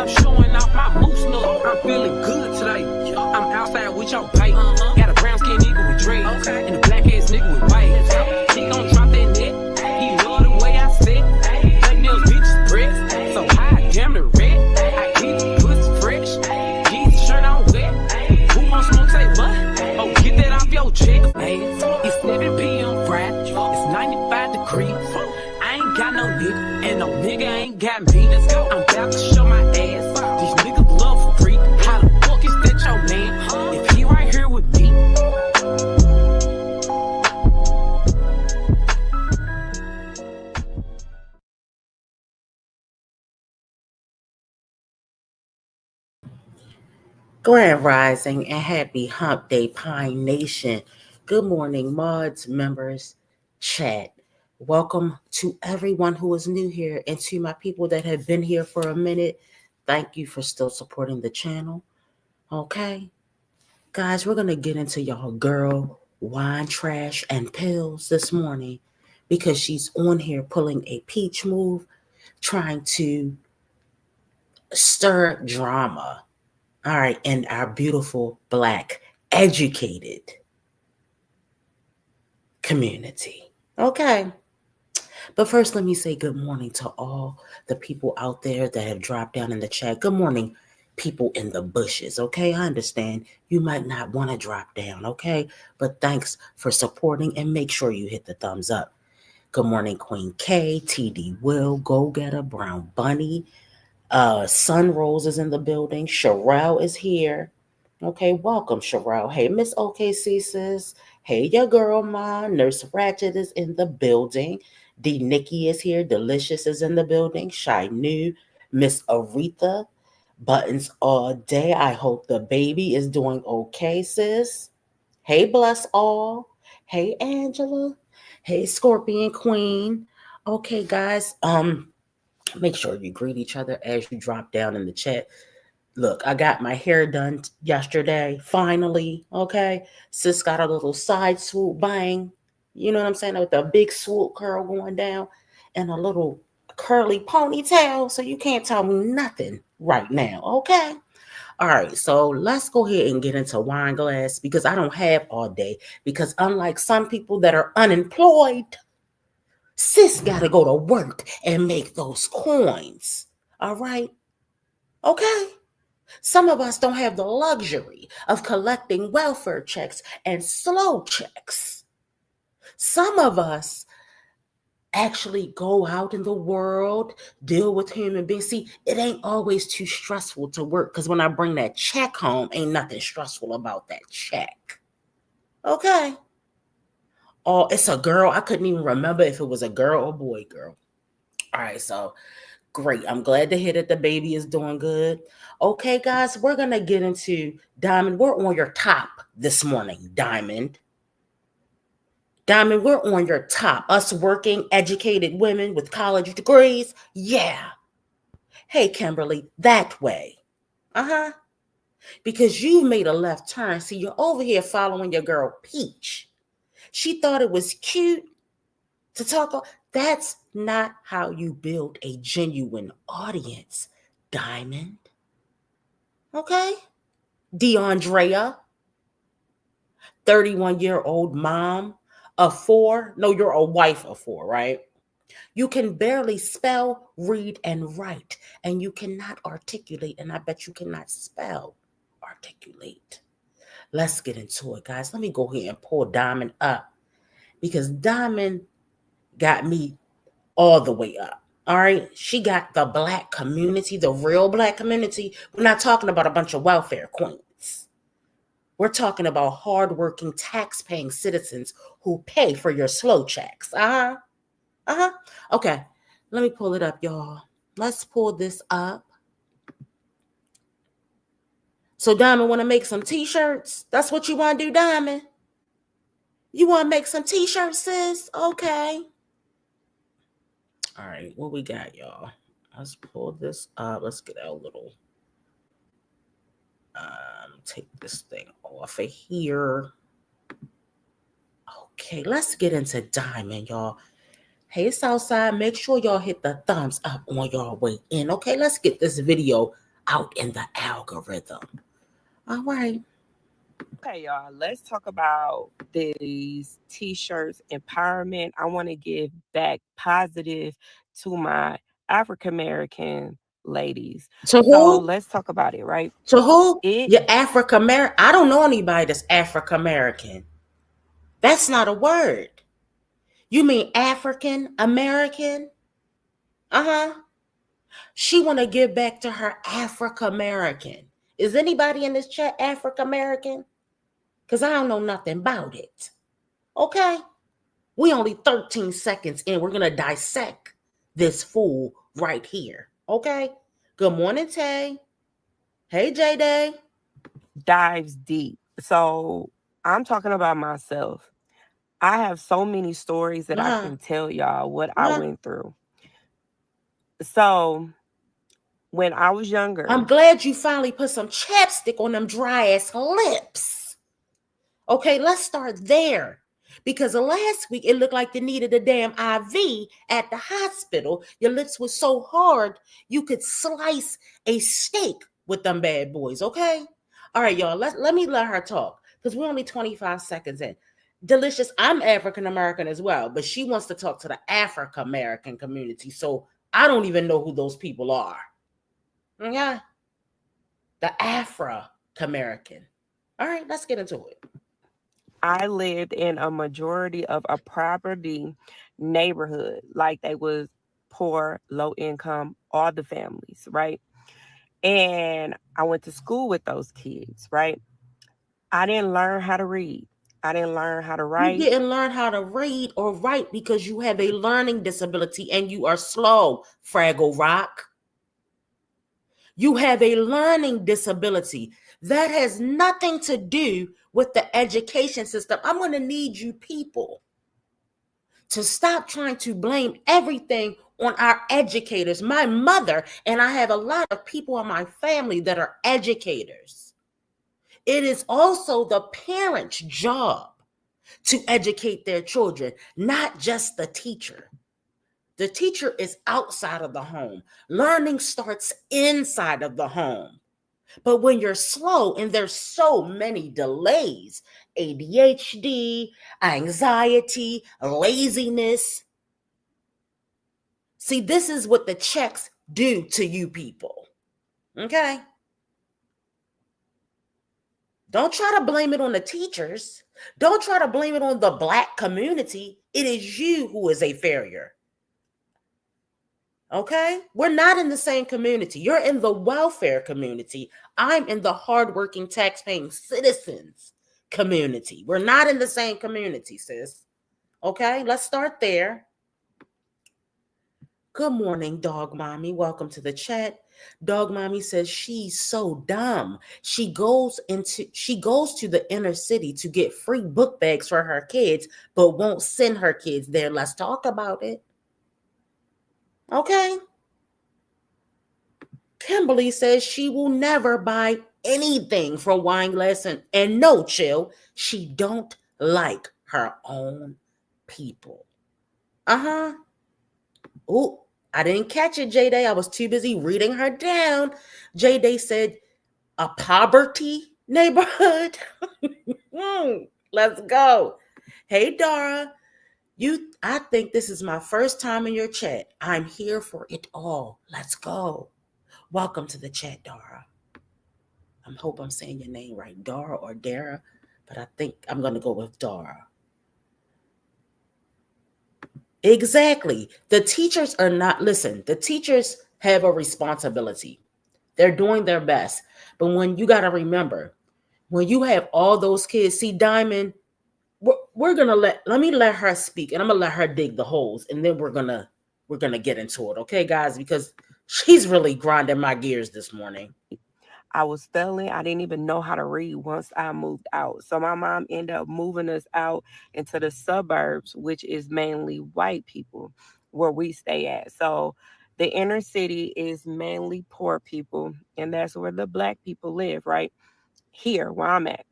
I'm showing off my moose look. I'm feeling good today. I'm outside with your bait. Got a brown skin nigga with dreads. And a black ass nigga with waves. He gon' drop that net. He love the way I sit. Black nails bitches press. So high, damn the red. I keep the pussy fresh. Keep the shirt on wet. Who want smoke, say what? Oh, get that off your chest. Hey, it's 7 p.m. Friday. It's 95 degrees. I ain't got no nigga. And no nigga ain't got me. I'm about to show my ass. These niggas love free. How the fuck is that your man? If he right here with me. Grand Rising and happy Hump Day, Pine Nation. Good morning, mods, members, chat. Welcome to everyone who is new here and to my people that have been here for a minute. Thank you for still supporting the channel. Okay, guys, we're going to get into y'all girl wine, trash, and pills this morning because she's on here pulling a peach move, trying to stir drama. All right, in our beautiful Black educated community. Okay. But first, let me say good morning to all the people out there that have dropped down in the chat. Good morning, people in the bushes. Okay, I understand you might not want to drop down. Okay, but thanks for supporting and make sure you hit the thumbs up. Good morning, Queen K, TD Will, Go Getter, Brown Bunny. Sun Rose is in the building. Sherelle is here. Okay, welcome, Sherelle. Hey, Miss OKC sis. Hey, your girl, Ma. Nurse Ratchet is in the building. D Nikki is here. Delicious is in the building. Shy New. Miss Aretha. Buttons all day. I hope the baby is doing okay, sis. Hey, bless all. Hey, Angela. Hey, Scorpion Queen. Okay, guys. Make sure you greet each other as you drop down in the chat. Look, I got my hair done yesterday, finally, okay? Sis got a little side swoop bang, you know what I'm saying, with a big swoop curl going down and a little curly ponytail, so you can't tell me nothing right now, okay? All right, so let's go ahead and get into wine glass because I don't have all day because unlike some people that are unemployed, sis got to go to work and make those coins. All right? Okay? Some of us don't have the luxury of collecting welfare checks and slow checks. Some of us actually go out in the world, deal with human beings. See, it ain't always too stressful to work because when I bring that check home, ain't nothing stressful about that check. Okay? Oh, it's a girl. I couldn't even remember if it was a girl or boy, girl. All right, so great. I'm glad to hear that the baby is doing good. Okay, guys, we're going to get into Diamond. We're on your top this morning, Diamond. Diamond, we're on your top. Us working, educated women with college degrees. Yeah. Hey, Kimberly, that way. Uh-huh. Because you made a left turn. See, you're over here following your girl, Peach. She thought it was cute to talk. That's not how you build a genuine audience, Diamond. Okay? DeAndrea, 31-year-old mom of 4. No, you're a wife of 4, right? You can barely spell, read, and write, and you cannot articulate, and I bet you cannot spell, articulate. Let's get into it, guys. Let me go ahead and pull Diamond up because Diamond got me all the way up. All right. She got the Black community, the real Black community. We're not talking about a bunch of welfare queens. We're talking about hardworking, tax-paying citizens who pay for your slow checks. Okay. Let me pull it up, y'all. Let's pull this up. So Diamond want to make some t-shirts? That's what you want to do, Diamond? You want to make some t-shirts, sis? Okay. All right, what we got, y'all? Let's pull this up. Let's get our little, take this thing off of here. Okay, let's get into Diamond, y'all. Hey, Southside, make sure y'all hit the thumbs up on y'all way in. Okay, let's get this video out in the algorithm. All right. Okay, y'all, let's talk about these t-shirts empowerment. I want to give back positive to my African American ladies. To So who? let's talk about it, right? To who? It You're African American. I don't know anybody that's African American. That's not a word. You mean African American? Uh-huh. She want to give back to her African American. Is anybody in this chat African American? Because I don't know nothing about it. Okay? We only 13 seconds in. We're going to dissect this fool right here. Okay? Good morning, Tay. Hey, J-Day. dives deep. So I'm talking about myself. I have so many stories that I Uh-huh. can tell y'all what I Uh-huh. went through. So when I was I'm younger, glad you finally put some chapstick on them dry ass lips. Okay, let's start there. Because last week it looked like they needed a damn IV at the hospital. Your lips were so hard you could slice a steak with them bad boys, okay? All right, y'all, let me let her talk because we're only 25 seconds in. Delicious, I'm African American as well, but she wants to talk to the African American community. So I don't even know who those people are. Yeah, the Afro American. All right, let's get into it. I lived in a majority of a poverty neighborhood, like they was poor, low income, all the families, right? And I went to school with those kids, right? I didn't learn how to read. I didn't learn how to You write. didn't learn how to read or write because you have a learning disability and you are slow, Fraggle Rock. You have a learning disability. That has nothing to do with the education system. I'm going to need you people to stop trying to blame everything on our educators. My mother, and I have a lot of people in my family that are educators. It is also the parent's job to educate their children, not just the teacher. The teacher is outside of the home. Learning starts inside of the home. But when you're slow and there's so many delays, ADHD, anxiety, laziness. See, this is what the checks do to you people. Okay? Don't try to blame it on the teachers. Don't try to blame it on the Black community. It is you who is a failure. Okay? We're not in the same community. You're in the welfare community. I'm in the hardworking, tax-paying citizens community. We're not in the same community, sis. Okay? Let's start there. Good morning, Dog Mommy. Welcome to the chat. Dog Mommy says she's so dumb. She goes to the inner city to get free book bags for her kids, but won't send her kids there. Let's talk about it. Okay? Kimberly says she will never buy anything from Wineglass and no chill. She don't like her own people. Uh-huh. Oh, I didn't catch it, J-Day. I was too busy reading her down. J-Day said, a poverty neighborhood. Let's go. Hey, Dara. I think this is my first time in your chat. I'm here for it all. Let's go. Welcome to the chat, Dara. I hope I'm saying your name right, Dara or Dara, but I think I'm going to go with Dara. Exactly. The teachers are not, listen, the teachers have a responsibility. They're doing their best. But when you got to remember, when you have all those kids, see, Diamond, we're going to let me let her speak and I'm going to let her dig the holes and then we're going to get into it. Okay, guys, because she's really grinding my gears this morning. I was spelling. I didn't even know how to read once I moved out. So my mom ended up moving us out into the suburbs, which is mainly white people where we stay at. So the inner city is mainly poor people, and that's where the Black people live, right? Here, where I'm at.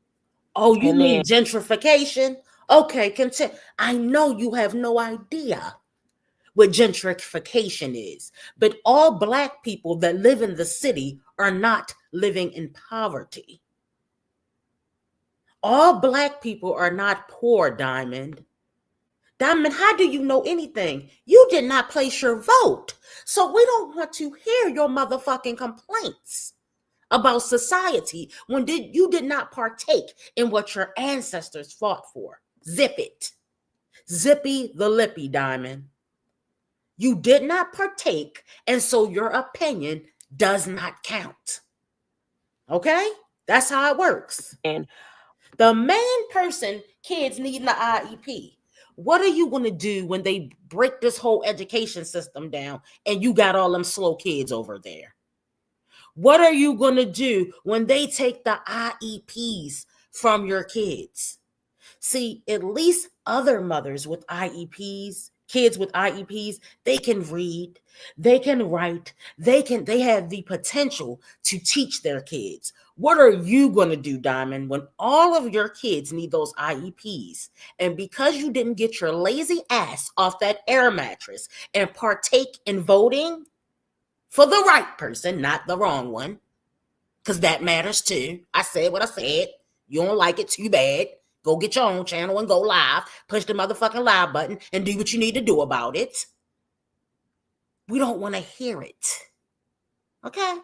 Oh, you And then mean gentrification? Okay, I know you have no idea what gentrification is. But all Black people that live in the city are not living in poverty. All Black people are not poor, Diamond. Diamond, how do you know anything? You did not place your vote. So we don't want to hear your motherfucking complaints about society when you did not partake in what your ancestors fought for. Zip it. Zippy the lippy, Diamond. You did not partake, and so your opinion does not count. Okay? That's how it works. And the main person, kids needing the IEP. What are you going to do when they break this whole education system down and you got all them slow kids over there? What are you going to do when they take the IEPs from your kids? See, at least other mothers with IEPs, kids with IEPs, they can read, they can write, they have the potential to teach their kids. What are you going to do, Diamond, when all of your kids need those IEPs? And because you didn't get your lazy ass off that air mattress and partake in voting for the right person, not the wrong one, because that matters too. I said what I said. You don't like it, too bad. Go get your own channel and go live. Push the motherfucking live button and do what you need to do about it. We don't want to hear it. Okay?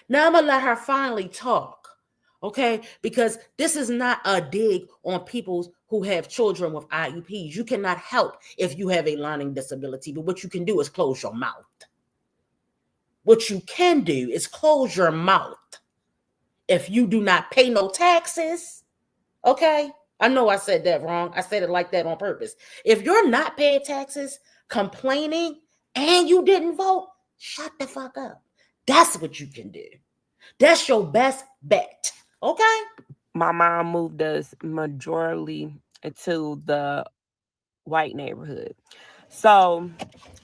Now I'm going to let her finally talk. Okay? Because this is not a dig on people who have children with IEPs. You cannot help if you have a learning disability. But what you can do is close your mouth. What you can do is close your mouth. If you do not pay no taxes, okay? I know I said that wrong. I said it like that on purpose. If you're not paying taxes, complaining, and you didn't vote, shut the fuck up. That's what you can do. That's your best bet. Okay? My mom moved us majorly into the white neighborhood. So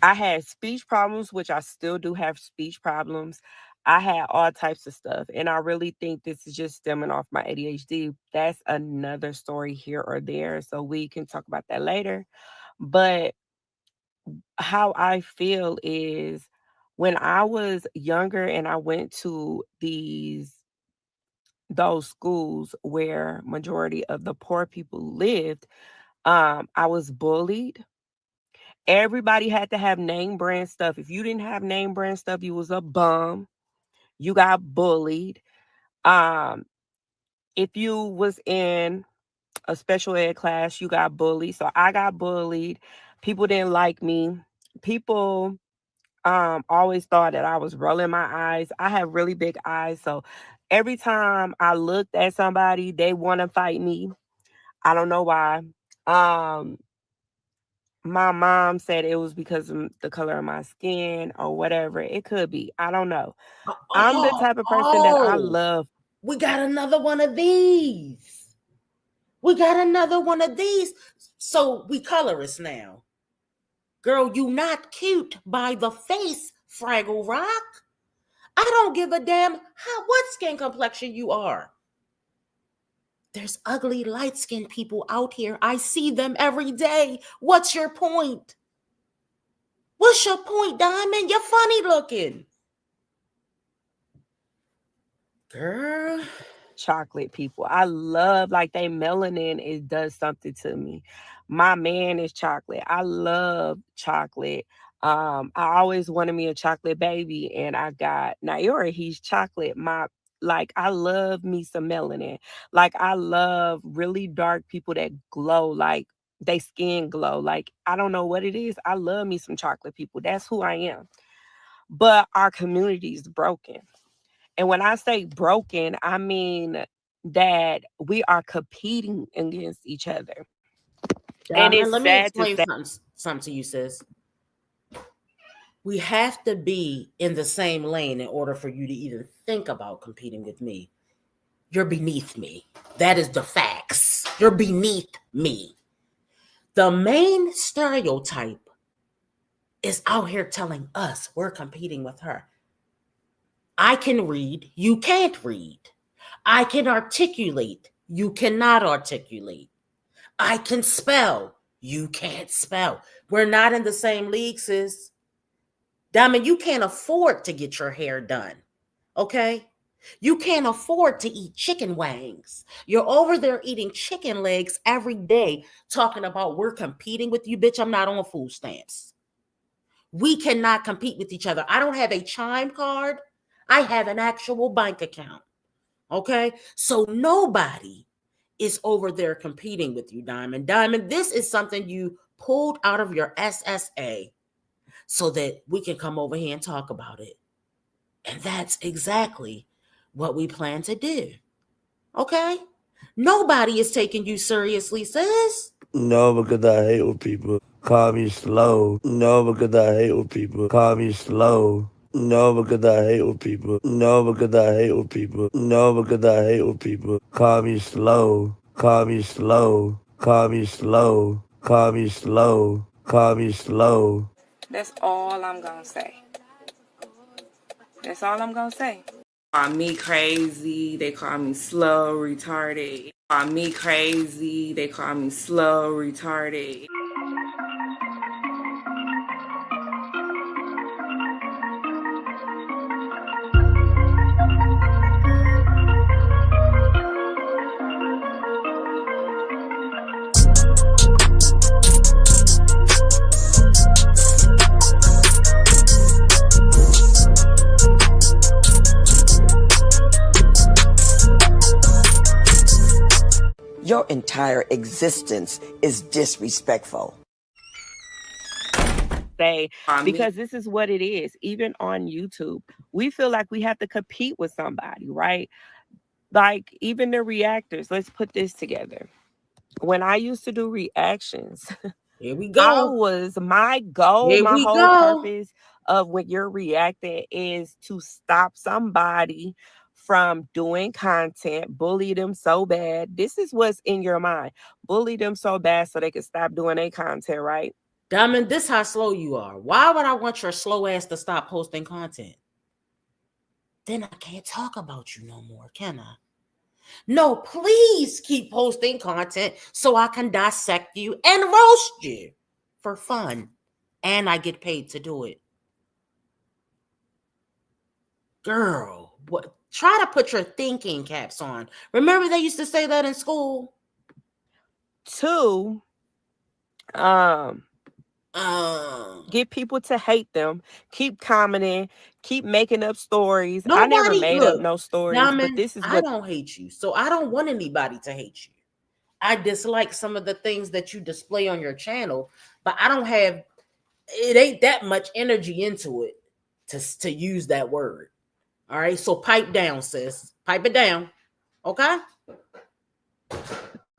I had speech problems, which I still do have speech problems. I had all types of stuff. And I really think this is just stemming off my ADHD. That's another story here or there. So we can talk about that later. But how I feel is when I was younger and I went to those schools where majority of the poor people lived, I was bullied. Everybody had to have name brand stuff. If you didn't have name brand stuff, you was a bum. You got bullied. If you was in a special ed class, you got bullied. So I got bullied. People didn't like me. People always thought that I was rolling my eyes. I have really big eyes. So every time I looked at somebody, they want to fight me. I don't know why. My mom said it was because of the color of my skin or whatever. It could be. I don't know. I'm the type of person that I love. We got another one of these. We got another one of these. So we colorist now. Girl, you not cute by the face, Fraggle Rock. I don't give a damn what skin complexion you are. There's ugly, light-skinned people out here. I see them every day. What's your point? What's your point, Diamond? You're funny looking. Girl. Chocolate people. I love, like, they melanin, it does something to me. My man is chocolate. I love chocolate. I always wanted me a chocolate baby, and I got Naira. He's chocolate. I love me some melanin. Like, I love really dark people that glow, like they skin glow. Like, I don't know what it is. I love me some chocolate people. That's who I am. But our community is broken. And when I say broken, I mean that we are competing against each other. And it's let me sad to explain say. something to you, sis. We have to be in the same lane in order for you to even think about competing with me. You're beneath me. That is the facts. You're beneath me. The main stereotype is out here telling us we're competing with her. I can read, you can't read. I can articulate, you cannot articulate. I can spell, you can't spell. We're not in the same league, sis. Diamond, you can't afford to get your hair done. Okay? You can't afford to eat chicken wings. You're over there eating chicken legs every day, talking about we're competing with you, bitch. I'm not on food stamps. We cannot compete with each other. I don't have a chime card. I have an actual bank account. Okay? So nobody is over there competing with you, Diamond. Diamond, this is something you pulled out of your SSA so that we can come over here and talk about it. And that's exactly what we plan to do. Okay? Nobody is taking you seriously, sis. No, because I hate when people call me slow. No, because I hate when people call me slow. No, because I hate when people. No, because I hate when people. No, because I hate when people call me slow. Call me slow. Call me slow. Call me slow. Call me slow. That's all I'm gonna say. That's all I'm gonna say. Call me crazy. They call me slow, retarded. Call me crazy. They call me slow, retarded. Your entire existence is disrespectful. Because this is what it is. Even on YouTube, we feel like we have to compete with somebody, right? Like even the reactors. Let's put this together. When I used to do reactions, here we go. My goal, here my we whole go. purpose of when you're reacting is to stop somebody from doing content, bully them so bad. This is what's in your mind. Bully them so bad so they can stop doing their content, right? Diamond, this how slow you are. Why would I want your slow ass to stop posting content? Then I can't talk about you no more, can I? No, please keep posting content so I can dissect you and roast you for fun. And I get paid to do it. Girl, what? Try to put your thinking caps on. Remember they used to say that in school? 2, get people to hate them, keep commenting, keep making up stories. I never made up no stories, Diamond, but this is I don't hate you, so I don't want anybody to hate you. I dislike some of the things that you display on your channel, but I don't have, it ain't that much energy into it to use that word. All right, so pipe down, sis. Pipe it down, okay?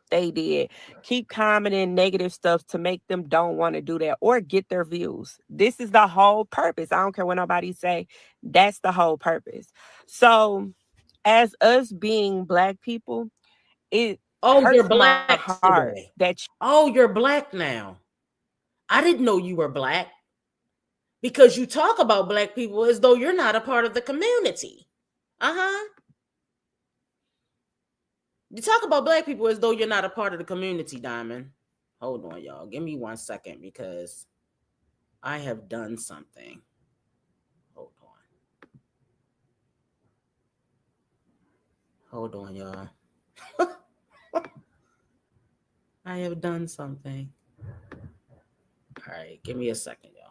They did. Keep commenting negative stuff to make them don't want to do that or get their views. This is the whole purpose. I don't care what nobody say. That's the whole purpose. So as us being Black people, it hurts my heart today. Oh, you're Black now. I didn't know you were Black because you talk about Black people as though you're not a part of the community. You talk about Black people as though you're not a part of the community, Diamond. Hold on, y'all. Give me 1 second because I have done something. Hold on, y'all. I have done something. All right, give me a second, y'all.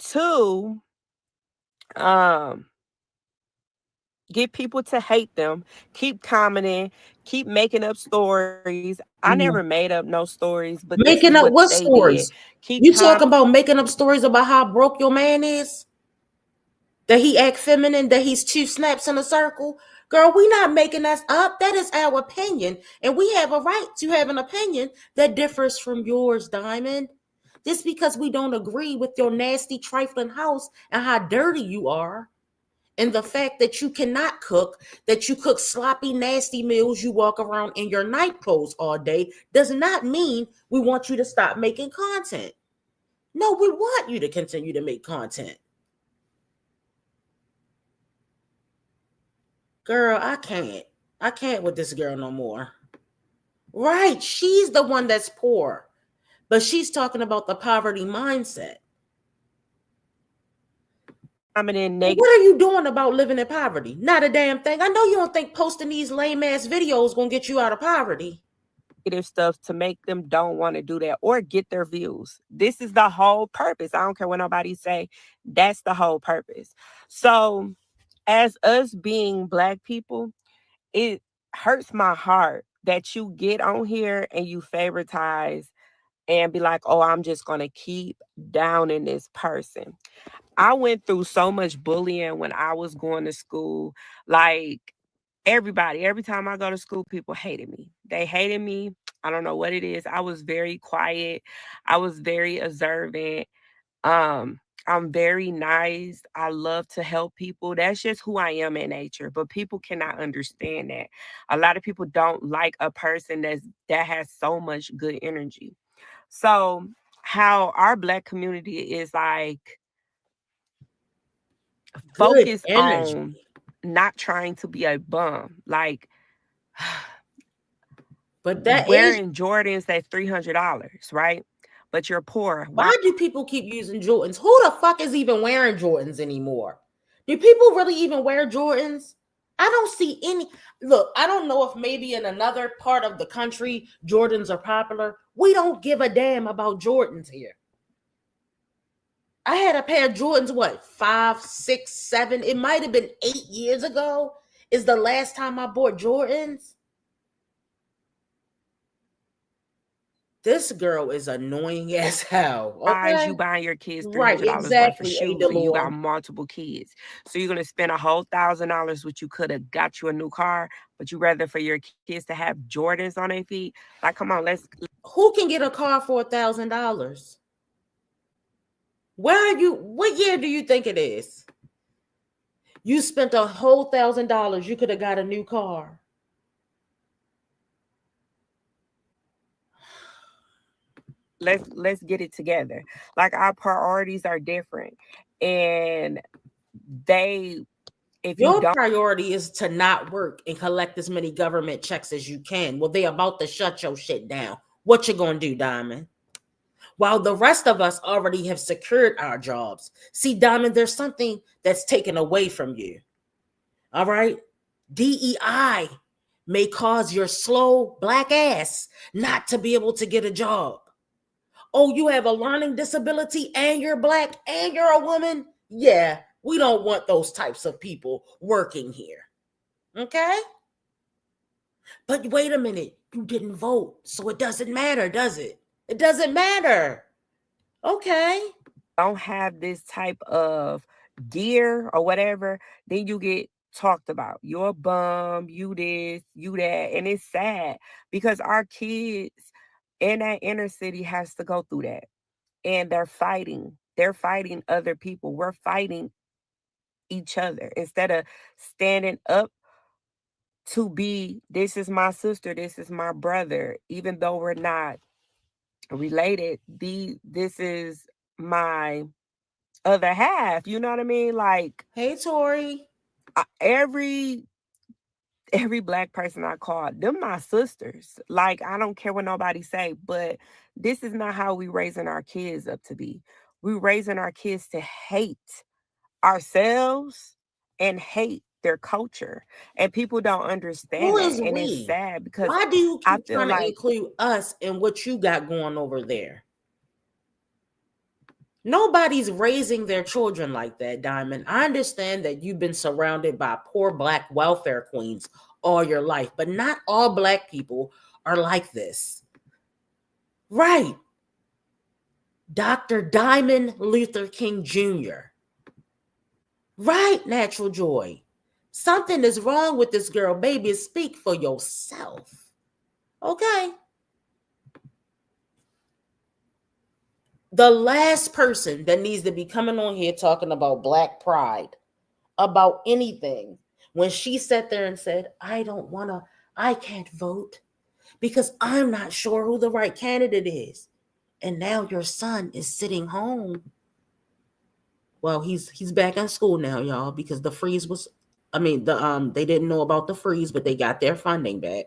Two, get people to hate them, keep commenting, keep making up stories. I never made up no stories, but this making is up what what they stories? did. You talk about making up stories about how broke your man is? That he act feminine, that he's 2 snaps in a circle? Girl, we not making us up. That is our opinion. And we have a right to have an opinion that differs from yours, Diamond. Just because we don't agree with your nasty, trifling house and how dirty you are, and the fact that you cannot cook, that you cook sloppy, nasty meals, you walk around in your night clothes all day, does not mean we want you to stop making content. No, we want you to continue to make content. Girl, I can't. I can't with this girl no more. Right, she's the one that's poor, but she's talking about the poverty mindset. What are you doing about living in poverty? Not a damn thing. I know you don't think posting these lame ass videos gonna get you out of poverty. Stuff to make them don't want to do that or get their views. This is the whole purpose. I don't care what nobody say. That's the whole purpose. So as us being Black people, it hurts my heart that you get on here and you favoritize and be like, oh, I'm just going to keep downing this person. I went through so much bullying when I was going to school. Like, everybody, every time I go to school, people hated me. They hated me. I don't know what it is. I was very quiet. I was very observant. I'm very nice. I love to help people. That's just who I am in nature. But people cannot understand that. A lot of people don't like a person that has so much good energy. So how our Black community is like focused on not trying to be a bum. Like, but that wearing Jordans that's $300, right? But you're poor. Why do people keep using Jordans? Who the fuck is even wearing Jordans anymore? Do people really even wear Jordans? I don't see any. Look, I don't know if maybe in another part of the country Jordans are popular. We don't give a damn about Jordans here. I had a pair of Jordans, what, 5, 6, 7? It might have been 8 years ago is the last time I bought Jordans. This girl is annoying as hell. Okay? You buying your kids $300 right, exactly, worth of shoes, and you got multiple kids. So you're gonna spend a whole $1,000, which you could have got you a new car, but you rather for your kids to have Jordans on their feet. Like, come on, who can get a car for $1,000? Where are you? What year do you think it is? You spent a whole $1,000. You could have got a new car. Let's get it together. Like, our priorities are different, and your priority is to not work and collect as many government checks as you can. Well, they about to shut your shit down. What you gonna do, Diamond? While the rest of us already have secured our jobs. See, Diamond, there's something that's taken away from you. All right? DEI may cause your slow Black ass not to be able to get a job. Oh, you have a learning disability and you're Black and you're a woman? Yeah, we don't want those types of people working here. Okay? But wait a minute, you didn't vote, so it doesn't matter, does it? It doesn't matter. Okay. Don't have this type of gear or whatever, then you get talked about. You're a bum, you this, you that. And it's sad because our kids in that inner city has to go through that. And they're fighting. They're fighting other people. We're fighting each other instead of standing up to be, this is my sister, this is my brother, even though we're not related. This is my other half. You know what I mean? Like, hey, Tori. Every Black person I call, them my sisters. Like, I don't care what nobody say, but this is not how we raising our kids up to be. We raising our kids to hate ourselves and hate their culture, and people don't understand that, and it's sad because why do you keep trying to include us in what you got going over there? Nobody's raising their children like that, Diamond. I understand that you've been surrounded by poor Black welfare queens all your life, but not all Black people are like this. Right. Dr. Diamond Luther King Jr. Right, Natural Joy. Something is wrong with this girl. Baby, speak for yourself. Okay? The last person that needs to be coming on here talking about Black pride, about anything, when she sat there and said, I can't vote because I'm not sure who the right candidate is. And now your son is sitting home. Well, he's back in school now, y'all, because the freeze was, they didn't know about the freeze, but they got their funding back.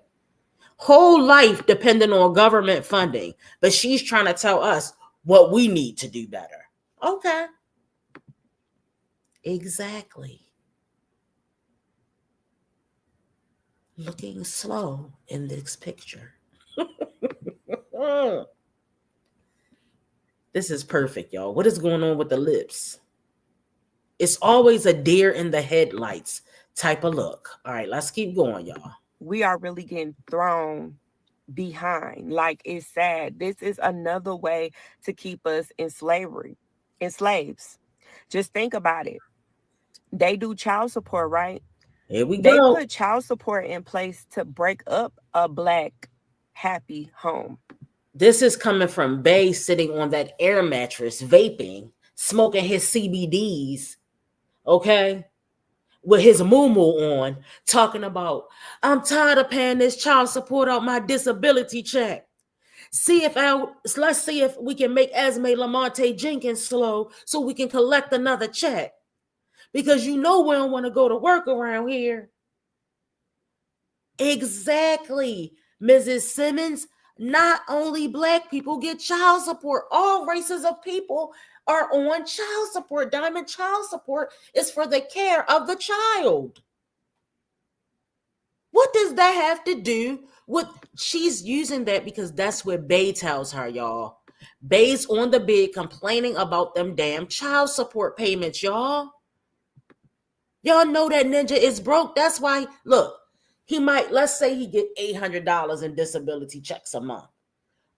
Whole life depending on government funding, but she's trying to tell us what we need to do better. Okay. Exactly. Looking slow in this picture. This is perfect, y'all. What is going on with the lips? It's always a deer in the headlights type of look. All right, let's keep going, y'all. We are really getting thrown behind. Like, it's sad. This is another way to keep us in slavery, in slaves. Just think about it. They do child support, right? Here we They go. put child support in place to break up a Black happy home. This is coming from Bay sitting on that air mattress, vaping, smoking his CBDs, okay? With his moo-moo on, talking about, I'm tired of paying this child support out my disability check. Let's see if we can make Esme Lamonte Jenkins slow so we can collect another check. Because you know we don't want to go to work around here. Exactly, Mrs. Simmons. Not only Black people get child support, all races of people are on child support. Diamond child support is for the care of the child. What does that have to do with, she's using that because that's what Bay tells her, y'all. Bay's on the bed complaining about them damn child support payments, y'all. Y'all know that ninja is broke. That's why, look, let's say he get $800 in disability checks a month.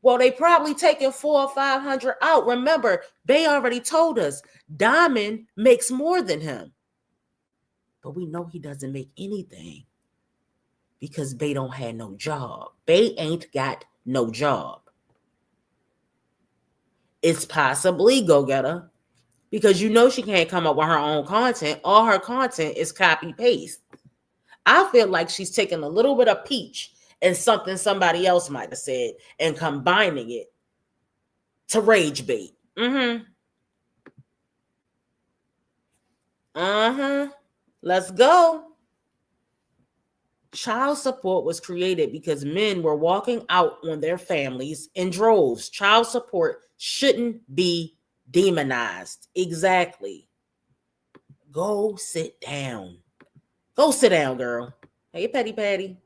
Well, they probably taking $400 or $500 out. Remember, Bay already told us Diamond makes more than him. But we know he doesn't make anything because Bay don't have no job. Bay ain't got no job. It's possibly go-getter because you know she can't come up with her own content. All her content is copy-paste. I feel like she's taking a little bit of peach and something somebody else might have said and combining it to rage bait. Let's go. Child support was created because men were walking out on their families in droves. Child support shouldn't be demonized. Exactly. Go sit down. Go sit down, girl. Hey, Patty.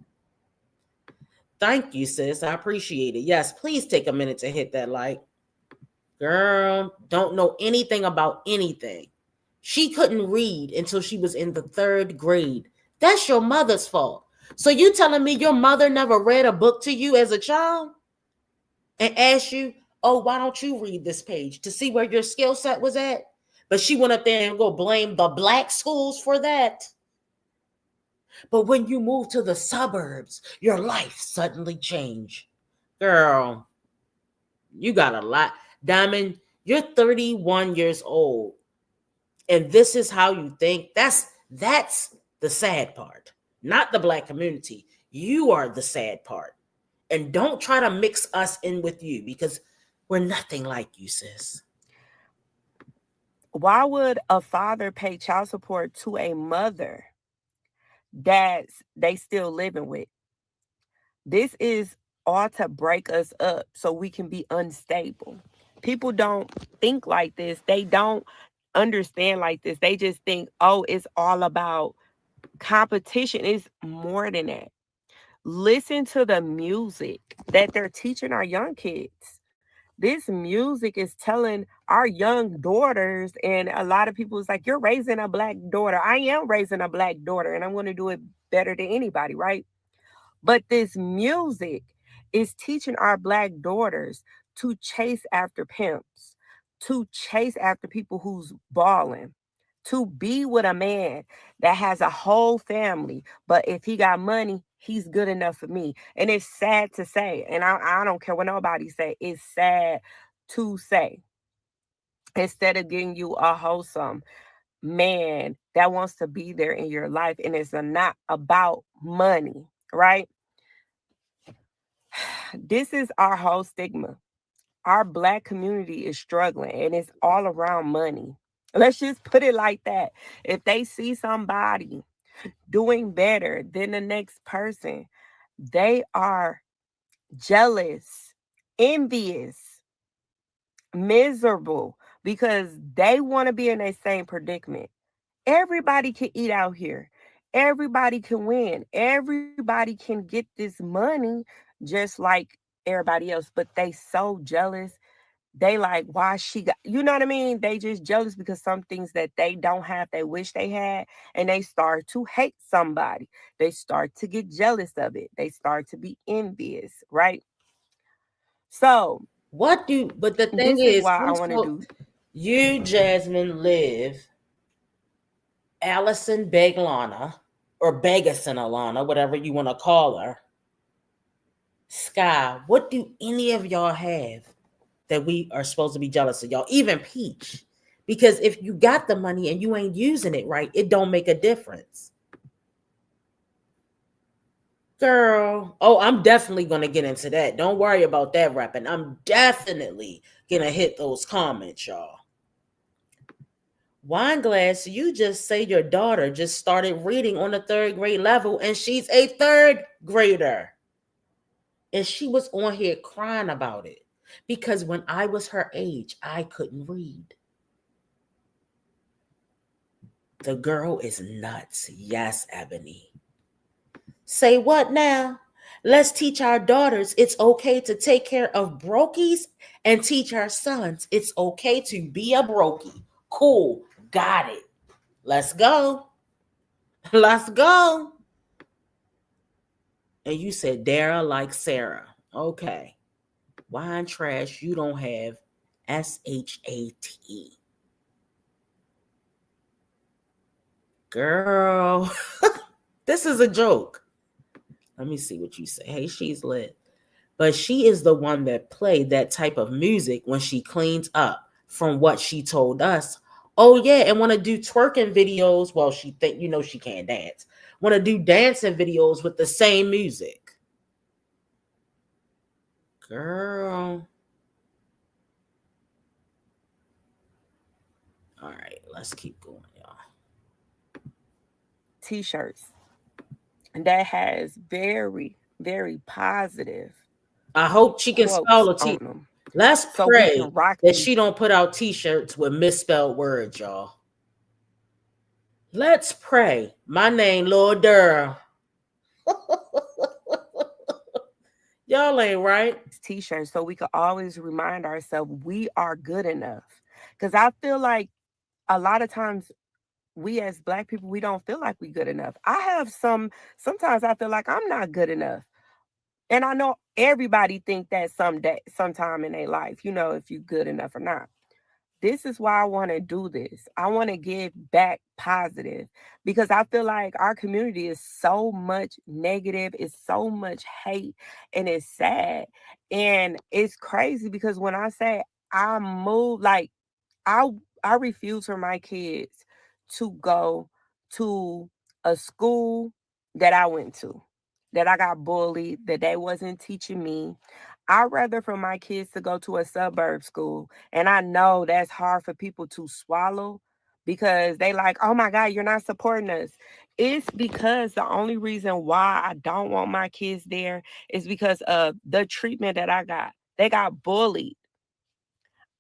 Thank you, sis. I appreciate it. Yes, please take a minute to hit that like. Girl, don't know anything about anything. She couldn't read until she was in the 3rd grade. That's your mother's fault. So you telling me your mother never read a book to you as a child and asked you, oh, why don't you read this page to see where your skill set was at? But she went up there and go blame the Black schools for that. But when you move to the suburbs, your life suddenly changed. Girl, you got a lot. Diamond, you're 31 years old. And this is how you think. That's the sad part. Not the Black community. You are the sad part. And don't try to mix us in with you because we're nothing like you, sis. Why would a father pay child support to a mother that they still living with? This is all to break us up so we can be unstable. People don't think like this. They don't understand like this. They just think, oh, it's all about competition. It's more than that. Listen to the music that they're teaching our young kids. This music is telling our young daughters, and a lot of people is like, you're raising a Black daughter. I am raising a Black daughter, and I'm going to do it better than anybody, right? But this music is teaching our Black daughters to chase after pimps, to chase after people who's balling, to be with a man that has a whole family, but if he got money, he's good enough for me. And it's sad to say, and I don't care what nobody say, it's sad to say. Instead of getting you a wholesome man that wants to be there in your life, and it's not about money, right? This is our whole stigma. Our Black community is struggling, and it's all around money. Let's just put it like that. If they see somebody doing better than the next person, they are jealous, envious, miserable because they want to be in that same predicament. Everybody can eat out here. Everybody can win. Everybody can get this money just like everybody else, but they so jealous. They like, why she got, you know what I mean? They just jealous because some things that they don't have, they wish they had, and they start to hate somebody. They start to get jealous of it. They start to be envious, right? So but the thing this is is, why I want to do. you, Jasmine, live Allison Beglana, or Begason Alana, whatever you want to call her. Sky, what do any of y'all have that we are supposed to be jealous of y'all? Even Peach. Because if you got the money and you ain't using it right, it don't make a difference. Girl, oh, I'm definitely going to get into that. Don't worry about that rapping. I'm definitely going to hit those comments, y'all. Wine Glass, you just say your daughter just started reading on the 3rd grade level and she's a 3rd grader. And she was on here crying about it because when I was her age, I couldn't read. The girl is nuts. Yes, Ebony. Say what now? Let's teach our daughters it's okay to take care of brokies and teach our sons it's okay to be a brokey. Cool. Got it. Let's go. Let's go. And you said Dara like Sarah. Okay. Wine trash, you don't have SHAT. Girl, this is a joke. Let me see what you say. Hey, she's lit. But she is the one that played that type of music when she cleans up, from what she told us. Oh, yeah, and want to do twerking videos. Well, she think, she can't dance. Want to do dancing videos with the same music. Girl. All right, let's keep going, y'all. T-shirts that has very, very positive. I hope she can spell a T. Let's pray that she don't put out T-shirts with misspelled words, y'all. Let's pray. My name, Lord Durham. Y'all ain't right. T-shirts, so we could always remind ourselves we are good enough. Because I feel like a lot of times we as Black people, we don't feel like we good enough. I have sometimes I feel like I'm not good enough. And I know everybody think that sometime in their life, if you're good enough or not. This is why I want to do this. I want to give back positive because I feel like our community is so much negative, it's so much hate, and it's sad. And it's crazy because when I say I move, like I I refuse for my kids to go to a school that I went to, that I got bullied, that they wasn't teaching me. I'd rather for my kids to go to a suburb school. And I know that's hard for people to swallow because they like, oh my God, you're not supporting us. It's because the only reason why I don't want my kids there is because of the treatment that I got. They got bullied.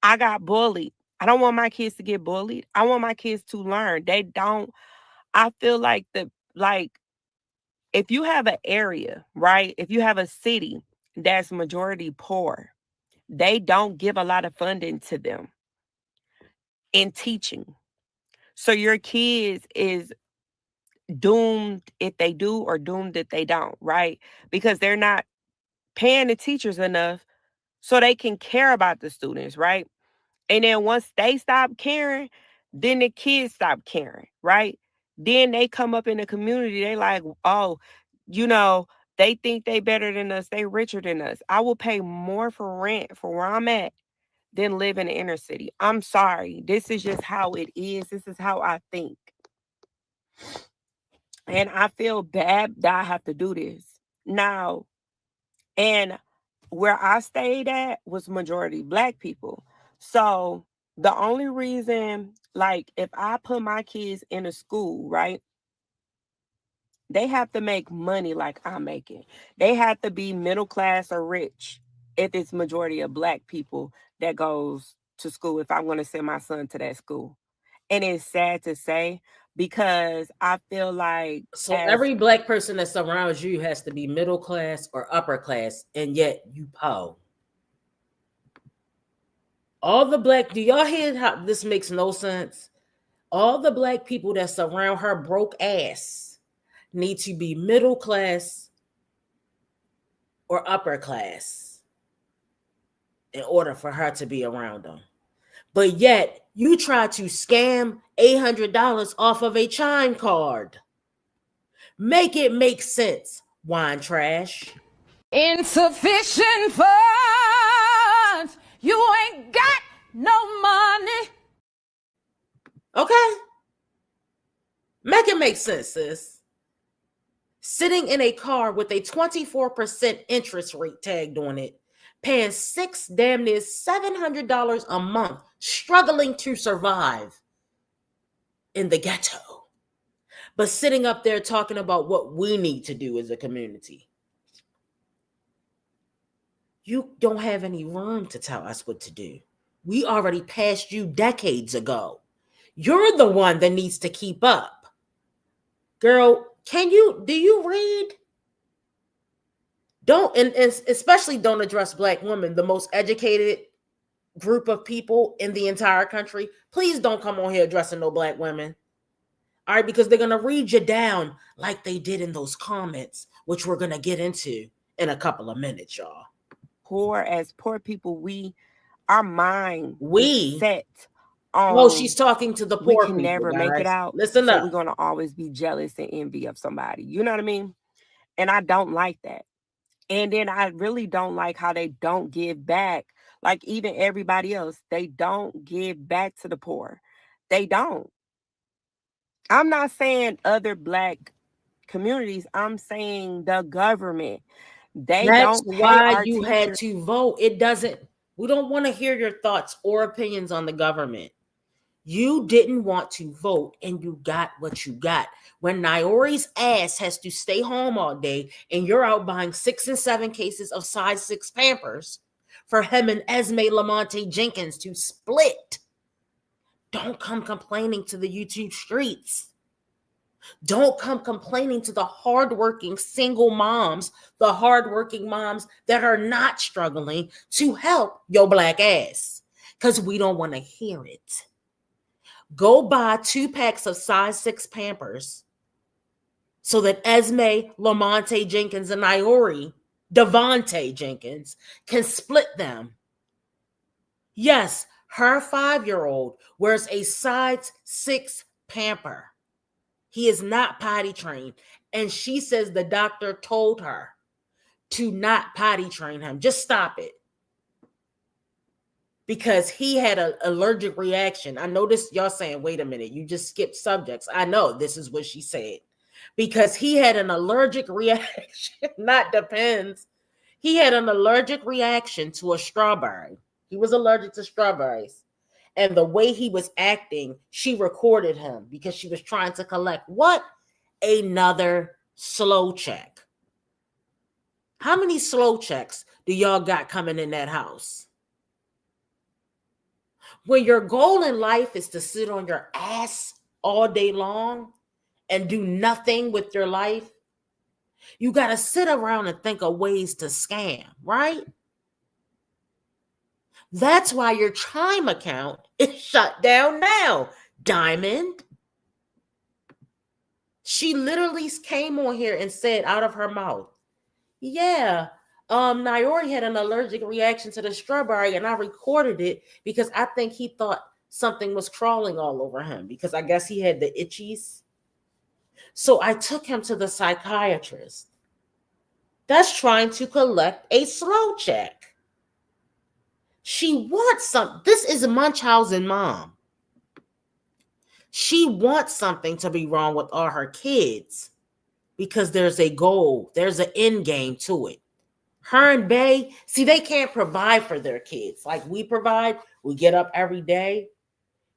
I got bullied. I don't want my kids to get bullied. I want my kids to learn. I feel like if you have an area, right? If you have a city that's majority poor, they don't give a lot of funding to them in teaching. So your kids is doomed if they do or doomed if they don't, right? Because they're not paying the teachers enough so they can care about the students, right? And then once they stop caring, Then the kids stop caring, right? Then they come up in the community, they like, oh, you know, they think they better than us, they richer than us. I will pay more for rent for where I'm at than live in the inner city. I'm sorry. This is just how it is. This is how I think. And I feel bad that I have to do this. Now, and where I stayed at was majority Black people. So the only reason, like, if I put my kids in a school, right, they have to make money like I'm making. They have to be middle class or rich if it's majority of Black people that goes to school, if I'm going to send my son to that school. And it's sad to say, because I feel like So every Black person that surrounds you has to be middle class or upper class, and yet you poor. All the Black, do y'all hear how this makes no sense? All the Black people that surround her broke ass need to be middle class or upper class in order for her to be around them. But yet you try to scam $800 off of a Chime card. Make it make sense, wine trash. Insufficient funds. You ain't got no money. Okay. Make it make sense, sis. Sitting in a car with a 24% interest rate tagged on it, paying damn near $700 a month, struggling to survive in the ghetto. But sitting up there talking about what we need to do as a community. You don't have any room to tell us what to do. We already passed you decades ago. You're the one that needs to keep up. Girl, do you read? Don't, and especially don't address Black women, the most educated group of people in the entire country. Please don't come on here addressing no Black women. All right, because they're going to read you down like they did in those comments, which we're going to get into in a couple of minutes, y'all. As poor people, our mind is set on. Oh, she's talking to the poor people. We can never make it out. Listen up. So we're going to always be jealous and envy of somebody. You know what I mean? And I don't like that. And then I really don't like how they don't give back. Like even everybody else, they don't give back to the poor. They don't. I'm not saying other Black communities. I'm saying the government. That's why you had to vote. We don't want to hear your thoughts or opinions on the government. You didn't want to vote and you got what you got. When Naori's ass has to stay home all day and you're out buying 6 and 7 cases of size 6 Pampers for him and Esme Lamonte Jenkins to split. Don't come complaining to the YouTube streets. Don't come complaining to the hardworking single moms, the hardworking moms that are not struggling to help your Black ass, because we don't want to hear it. Go buy 2 packs of size 6 Pampers so that Esme, Lamonte Jenkins, and Devontae Jenkins can split them. Yes, her 5-year-old wears a size 6 Pamper. He is not potty trained. And she says the doctor told her to not potty train him. Just stop it. Because he had an allergic reaction. I noticed y'all saying, wait a minute, you just skipped subjects. I know this is what she said. Because he had an allergic reaction. Not depends. He had an allergic reaction to a strawberry. He was allergic to strawberries. And the way he was acting, she recorded him because she was trying to collect what? Another slow check. How many slow checks do y'all got coming in that house? When your goal in life is to sit on your ass all day long and do nothing with your life, you got to sit around and think of ways to scam, right? That's why your Chime account is shut down now, Diamond. She literally came on here and said out of her mouth, yeah, Naori had an allergic reaction to the strawberry and I recorded it because I think he thought something was crawling all over him because I guess he had the itchies. So I took him to the psychiatrist that's trying to collect a slow check. She wants some. This is Munchausen mom. She wants something to be wrong with all her kids because there's a goal, there's an end game to it. Her and Bay, see, they can't provide for their kids like we provide. We get up every day,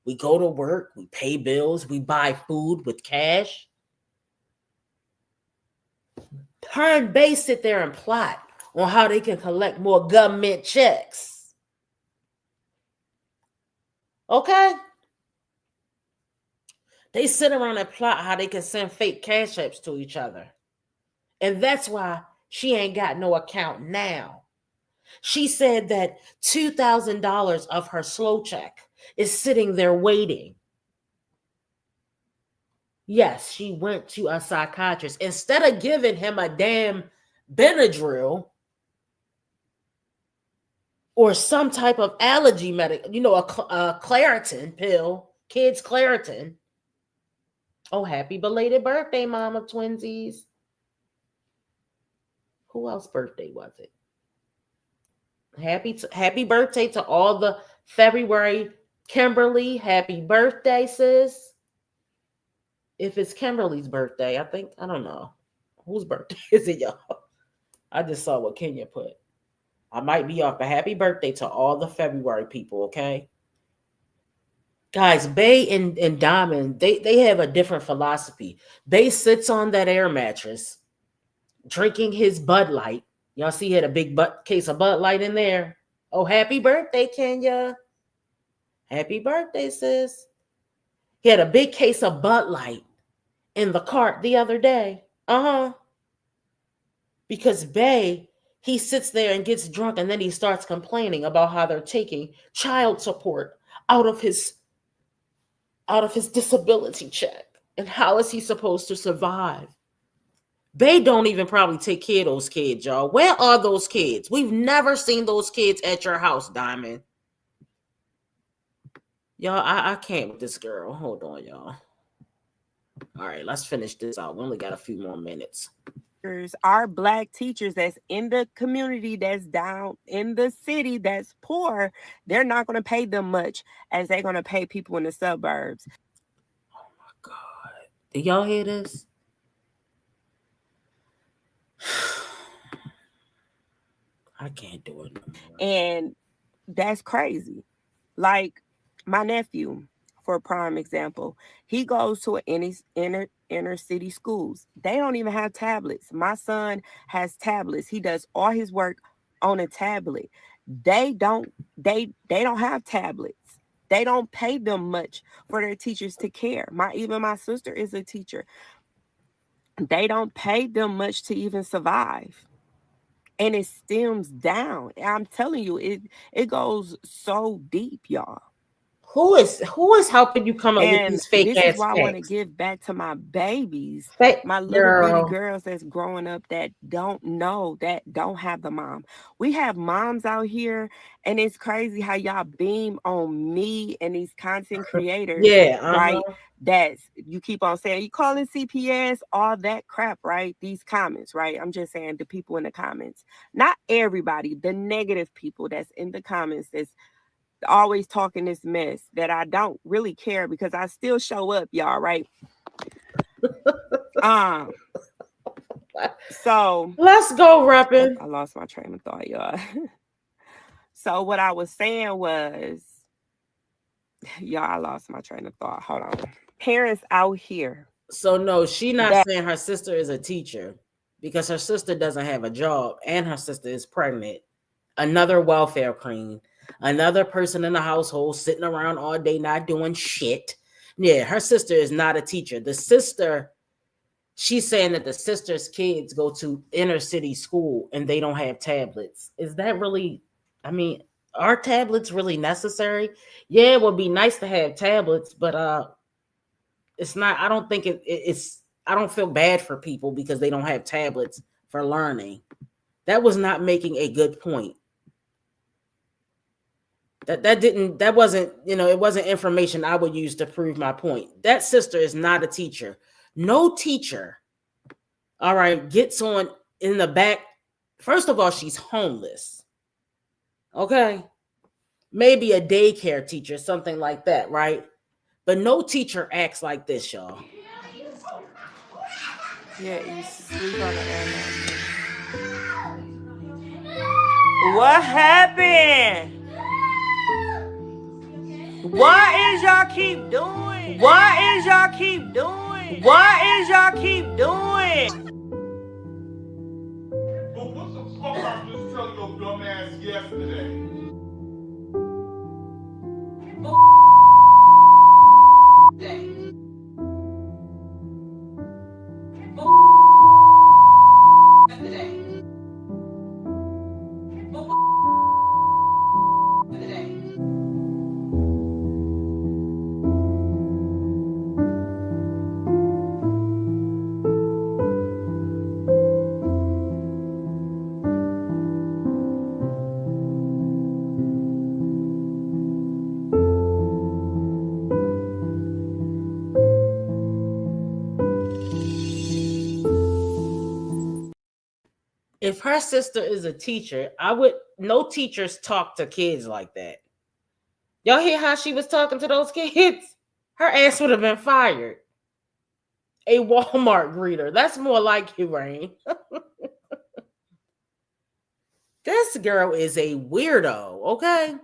we go to work, we pay bills, we buy food with cash. Her and Bay sit there and plot on how they can collect more government checks. Okay? They sit around and plot how they can send fake cash apps to each other. And that's why she ain't got no account now. She said that $2,000 of her slow check is sitting there waiting. Yes, she went to a psychiatrist. Instead of giving him a damn Benadryl or some type of allergy medic, a Claritin pill, kids Claritin. Oh, happy belated birthday, mom of twinsies. Who else's birthday was it? Happy birthday to all the February. Kimberly, happy birthday, sis. If it's Kimberly's birthday, I don't know. Whose birthday is it, y'all? I just saw what Kenya put. I might be off, but happy birthday to all the February people, okay? Guys, Bay and Diamond, they have a different philosophy. Bay sits on that air mattress, drinking his Bud Light. Y'all see he had a big case of Bud Light in there. Oh, happy birthday, Kenya. Happy birthday, sis. He had a big case of Bud Light in the cart the other day. Because Bay, he sits there and gets drunk and then he starts complaining about how they're taking child support out of his disability check. And how is he supposed to survive? They don't even probably take care of those kids, y'all. Where are those kids? We've never seen those kids at your house, Diamond. Y'all, I can't with this girl. Hold on, y'all. All right, let's finish this out. We only got a few more minutes. Our Black teachers that's in the community, that's down in the city, that's poor, they're not going to pay them much as they're going to pay people in the suburbs. Oh my God. Did y'all hear this? I can't do it no more. And that's crazy. Like my nephew, for a prime example, he goes to inner city schools. They don't even have tablets. My son has tablets. He does all his work on a tablet. They don't have tablets. They don't pay them much for their teachers to care. Even my sister is a teacher. They don't pay them much to even survive. And it stems down. I'm telling you, it goes so deep, y'all. Who is helping you come up with these fake ass this is why facts? I want to give back to my babies, my little bitty girls that's growing up that don't know, that don't have the mom. We have moms out here, and it's crazy how y'all beam on me and these content creators, right? That's, you keep on saying, you calling CPS, all that crap, right? These comments, right? I'm just saying the people in the comments, not everybody, the negative people that's in the comments that's always talking this mess that I don't really care because I still show up, y'all, right? So let's go, rapping. I lost my train of thought, y'all. So what I was saying was, y'all, I lost my train of thought. Hold on. Parents out here. So no, she not saying her sister is a teacher because her sister doesn't have a job and her sister is pregnant. Another welfare queen. Another person in the household sitting around all day not doing shit. Yeah, her sister is not a teacher. The sister, she's saying that the sister's kids go to inner city school and they don't have tablets. Is that really, I mean, are tablets really necessary? Yeah, it would be nice to have tablets, but it's not, I don't think it's, I don't feel bad for people because they don't have tablets for learning. That was not making a good point. That wasn't, it wasn't information I would use to prove my point. That sister is not a teacher. No teacher, all right, gets on in the back. First of all, she's homeless. Okay. Maybe a daycare teacher, something like that, right? But no teacher acts like this, y'all. Yeah, you sleep on the air. What happened? What is y'all keep doing? What is y'all keep doing? What is y'all keep doing? But what the fuck I was just telling your dumb ass yesterday? If her sister is a teacher, no teachers talk to kids like that. Y'all hear how she was talking to those kids? Her ass would have been fired. A Walmart greeter. That's more like you, Rain. This girl is a weirdo, okay?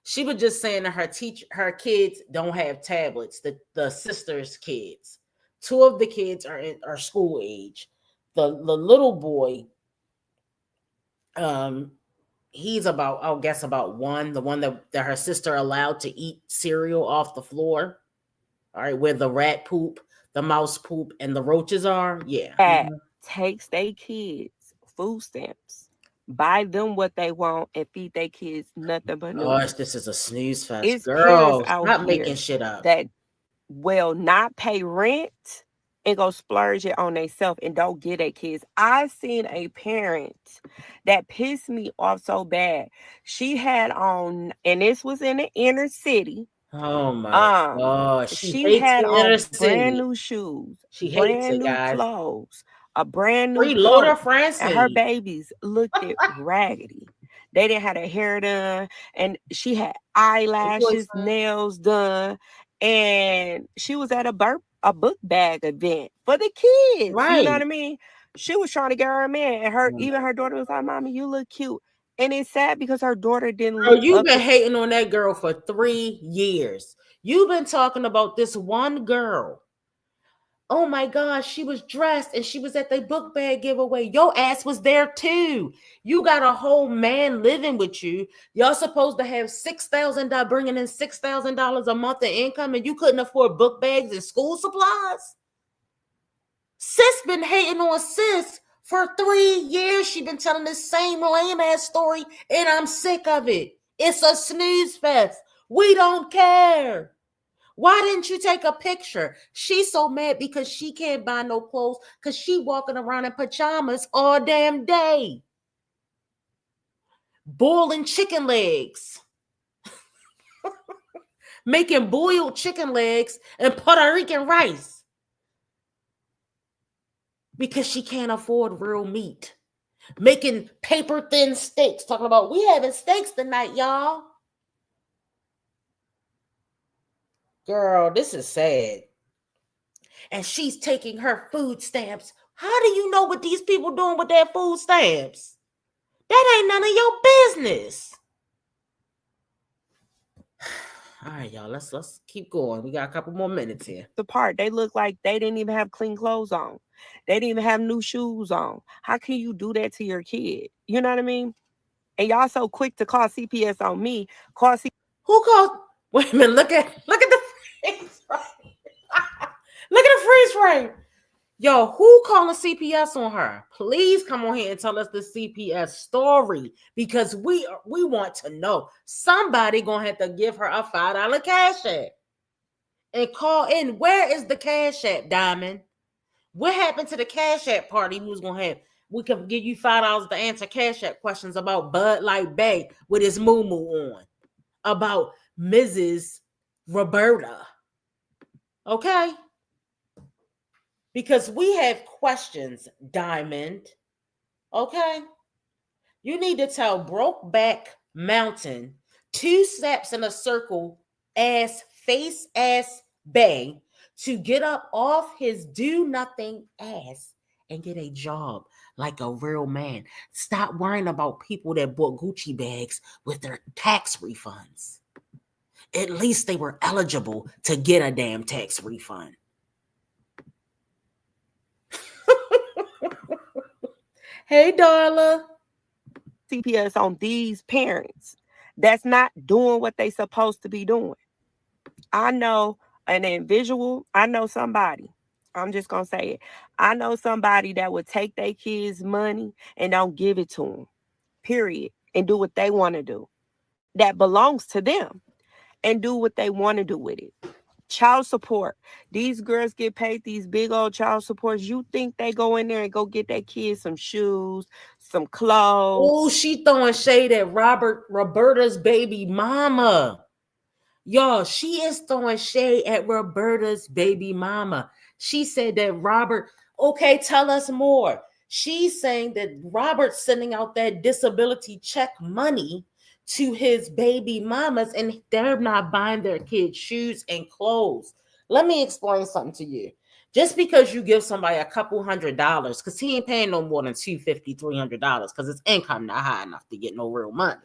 She was just saying that her kids don't have tablets, the sister's kids. Two of the kids are school age. The little boy, he's about, I'll guess about one, the one that her sister allowed to eat cereal off the floor. All right, where the rat poop, the mouse poop, and the roaches are. Yeah. That takes their kids food stamps, buy them what they want, and feed their kids nothing but news. Gosh, this is a snooze fest. It's Girl, parents out stop here making shit up. that will not pay rent and go splurge it on themselves and don't get their kids. I've seen a parent that pissed me off so bad. She had on, and this was in the inner city. Oh my gosh. She had on brand new shoes, brand new guys. clothes, a brand new Freeloader coat, Francine. and her babies looked raggedy. They didn't have their hair done, and she had eyelashes, nails done, and she was at a book bag event for the kids. Right. You know what I mean? She was trying to get her a man, and even her daughter was like, "Mommy, you look cute." And it's sad because her daughter didn't look. You've been hating on that girl for 3 years. You've been talking about this one girl. Oh my gosh, she was dressed and she was at the book bag giveaway. Your ass was there too. You got a whole man living with you. Y'all supposed to have $6,000, bringing in $6,000 a month in income, and you couldn't afford book bags and school supplies. Sis been hating on sis for 3 years. She been telling the same lame ass story, and I'm sick of it. It's a snooze fest. We don't care. Why didn't you take a picture? She's so mad because she can't buy no clothes because she walking around in pajamas all damn day. Boiling chicken legs. Making boiled chicken legs and Puerto Rican rice. Because she can't afford real meat. Making paper thin steaks. Talking about, we having steaks tonight, y'all. Girl, this is sad. And she's taking her food stamps. How do you know what these people doing with their food stamps? That ain't none of your business. All right, y'all, let's keep going. We got a couple more minutes here. The part, they look like they didn't even have clean clothes on. They didn't even have new shoes on. How can you do that to your kid? You know what I mean? And y'all so quick to call CPS on me. Who called? Wait a minute, look at the freeze frame. Look at the freeze frame. Yo, who calling CPS on her? Please come on here and tell us the CPS story, because we want to know. Somebody gonna have to give her a $5 cash app and call in. Where is the cash app, Diamond? What happened to the cash app party? Who's gonna have? We can give you $5 to answer cash app questions about Bud Light Bay with his moo on. about Mrs. Roberta. Okay? Because we have questions, Diamond. Okay? You need to tell Brokeback Mountain 2 steps in a circle face ass Bay to get up off his do nothing ass and get a job like a real man. Stop worrying about people that bought Gucci bags with their tax refunds. At least they were eligible to get a damn tax refund. Hey, Darla. CPS on these parents that's not doing what they supposed to be doing. I know an individual, I know somebody, I'm just going to say it. I know somebody that would take their kids' money and don't give it to them, period, and do what they want to do. That belongs to them and do what they want to do with it. Child support. These girls get paid these big old child supports. You think they go in there and go get their kids some shoes, some clothes? Oh, she throwing shade at Roberta's baby mama. Y'all, she is throwing shade at Roberta's baby mama. She said that Robert, okay, tell us more. She's saying that Robert's sending out that disability check money to his baby mamas and they're not buying their kids shoes and clothes. Let me explain something to you. Just because you give somebody a couple $100, because he ain't paying no more than $250, $300, because his income not high enough to get no real money.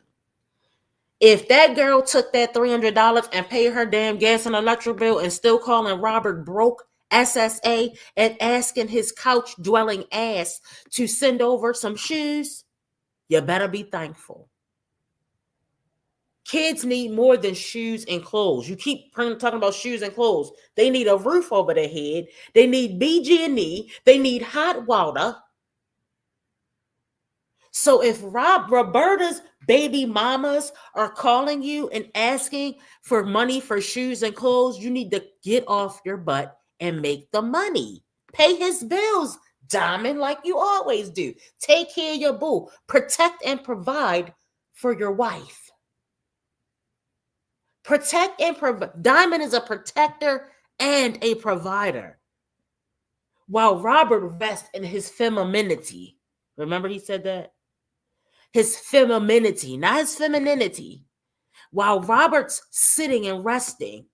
If that girl took that $300 and paid her damn gas and electric bill and still calling Robert broke SSA and asking his couch dwelling ass to send over some shoes, you better be thankful. Kids need more than shoes and clothes. You keep talking about shoes and clothes. They need a roof over their head. They need BG&E. They need hot water. So if Roberta's baby mamas are calling you and asking for money for shoes and clothes, you need to get off your butt and make the money. Pay his bills, Diamond, like you always do. Take care of your boo. Protect and provide for your wife. Protect and provide. Diamond is a protector and a provider. While Robert rests in his femininity. Remember he said that? His femininity, not his femininity. While Robert's sitting and resting,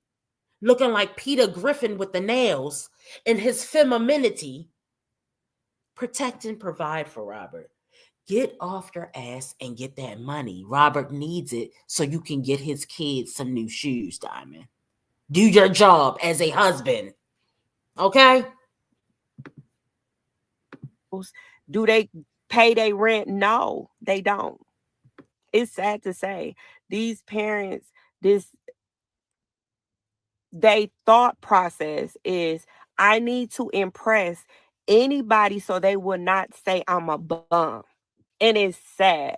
looking like Peter Griffin with the nails, in his femininity, protect and provide for Robert. Get off your ass and get that money. Robert needs it so you can get his kids some new shoes, Diamond. Do your job as a husband. Okay? Do they pay their rent? No, they don't. It's sad to say. These parents, their thought process is, I need to impress anybody so they will not say I'm a bum. And it's sad.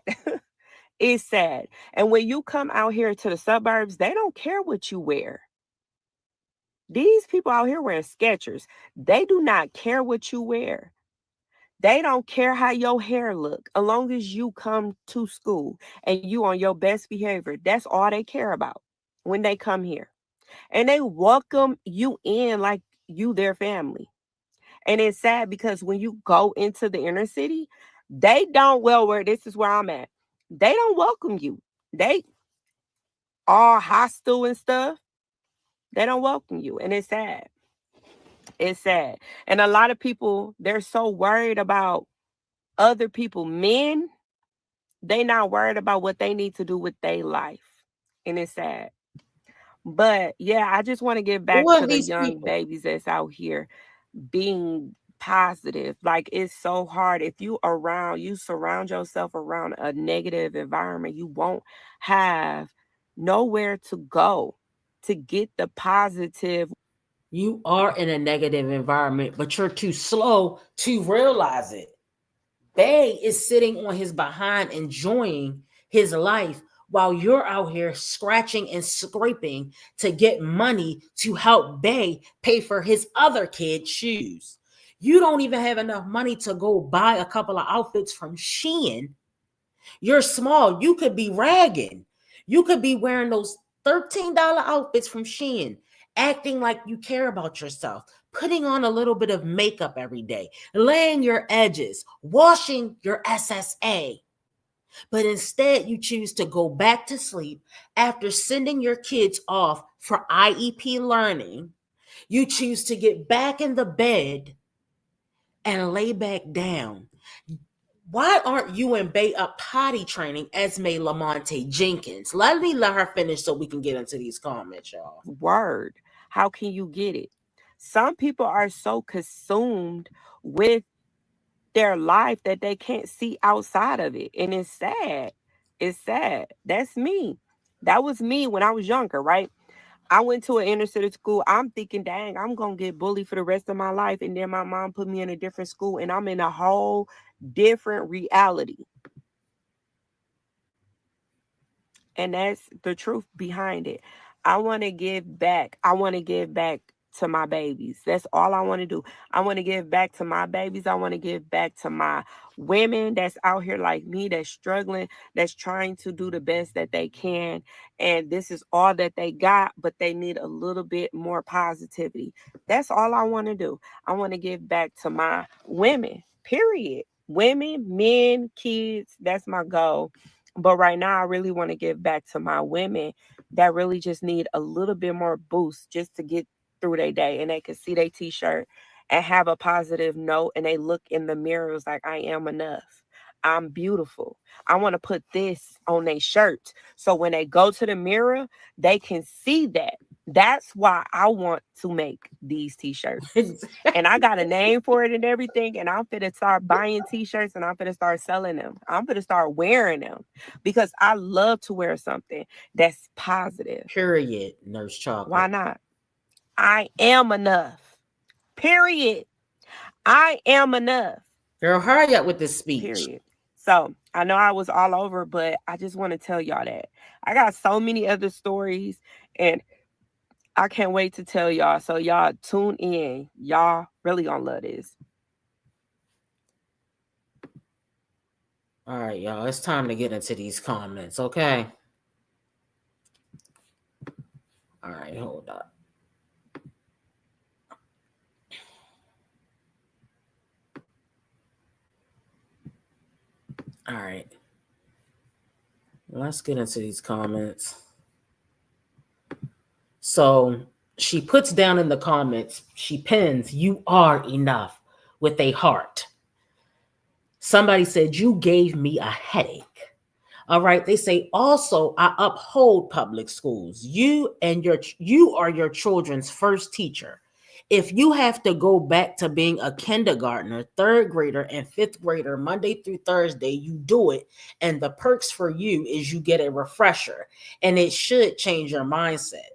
It's sad. And when you come out here to the suburbs, they don't care what you wear. These people out here wearing Skechers, they do not care what you wear. They don't care how your hair look. As long as you come to school and you on your best behavior, that's all they care about when they come here. And they welcome you in like you their family. And it's sad because when you go into the inner city, they don't, where this is where I'm at. They don't welcome you. They are hostile and stuff. They don't welcome you. And it's sad. It's sad. And a lot of people, they're so worried about other people, men, they not worried about what they need to do with their life. And it's sad. But yeah, I just want to get back to the young babies that's out here being positive. Like, it's so hard. If you surround yourself around a negative environment, you won't have nowhere to go to get the positive. You are in a negative environment, but you're too slow to realize it. Bay is sitting on his behind enjoying his life while you're out here scratching and scraping to get money to help Bay pay for his other kid's shoes. You don't even have enough money to go buy a couple of outfits from Shein. You're small. You could be ragging. You could be wearing those $13 outfits from Shein, acting like you care about yourself, putting on a little bit of makeup every day, laying your edges, washing your SSA. But instead, you choose to go back to sleep after sending your kids off for IEP learning. You choose to get back in the bed and lay back down. Why aren't you and Bay up potty training Esme Lamonte Jenkins? Let her finish so we can get into these comments, y'all. Word. How can you get it? Some people are so consumed with their life that they can't see outside of it. And it's sad. It's sad. That's me. That was me when I was younger, right? I went to an inner city school. I'm thinking, dang, I'm going to get bullied for the rest of my life. And then my mom put me in a different school and I'm in a whole different reality. And that's the truth behind it. I want to give back. I want to give back to my babies. That's all I want to do. I want to give back to my babies. I want to give back to my women that's out here like me, that's struggling, that's trying to do the best that they can. And this is all that they got, but they need a little bit more positivity. That's all I want to do. I want to give back to my women, period. Women, men, kids, that's my goal. But right now, I really want to give back to my women that really just need a little bit more boost just to get through their day, and they can see their t-shirt and have a positive note, and they look in the mirrors like, I am enough. I'm beautiful. I want to put this on their shirt. So when they go to the mirror, they can see that. That's why I want to make these t-shirts. And I got a name for it and everything. And I'm finna start buying t-shirts and I'm finna start selling them. I'm finna start wearing them because I love to wear something that's positive. Period, Nurse Chocolate. Why not? I am enough. Period. I am enough. Girl, hurry up with this speech. Period. So I know I was all over, but I just want to tell y'all that I got so many other stories and I can't wait to tell y'all. So y'all tune in. Y'all really gonna love this. All right, y'all. It's time to get into these comments, okay? All right, hold up. All right. Let's get into these comments. So she puts down in the comments, she pins, you are enough with a heart. Somebody said, you gave me a headache. All right. They say, also, I uphold public schools. You are your children's first teacher. If you have to go back to being a kindergartner, third grader, and fifth grader Monday through Thursday, you do it. And the perks for you is you get a refresher, and it should change your mindset.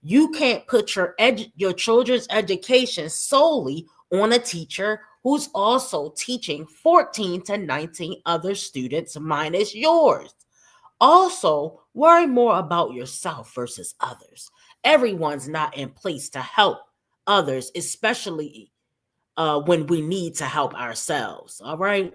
You can't put your children's education solely on a teacher who's also teaching 14 to 19 other students minus yours. Also, worry more about yourself versus others. Everyone's not in place to help others, especially when we need to help ourselves. All right.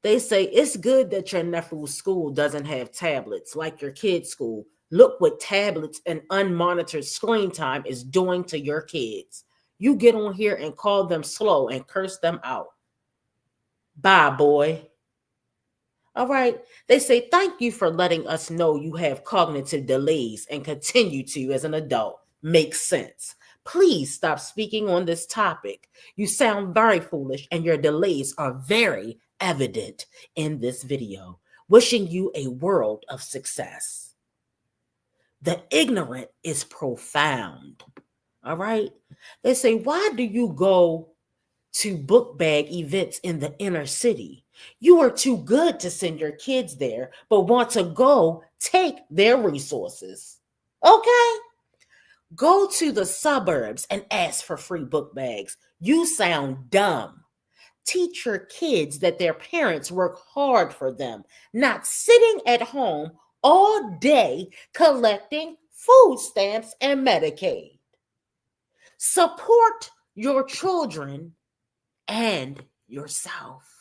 They say it's good that your nephew's school doesn't have tablets like your kid's school. Look what tablets and unmonitored screen time is doing to your kids. You get on here and call them slow and curse them out. Bye, boy. All right. They say, thank you for letting us know you have cognitive delays and continue to as an adult. Makes sense. Please stop speaking on this topic. You sound very foolish and your delays are very evident in this video. Wishing you a world of success. The ignorant is profound. All right. They say, why do you go to book bag events in the inner city? You are too good to send your kids there, but want to go take their resources. Okay. Go to the suburbs and ask for free book bags. You sound dumb. Teach your kids that their parents work hard for them, not sitting at home all day collecting food stamps and Medicaid. Support your children and yourself.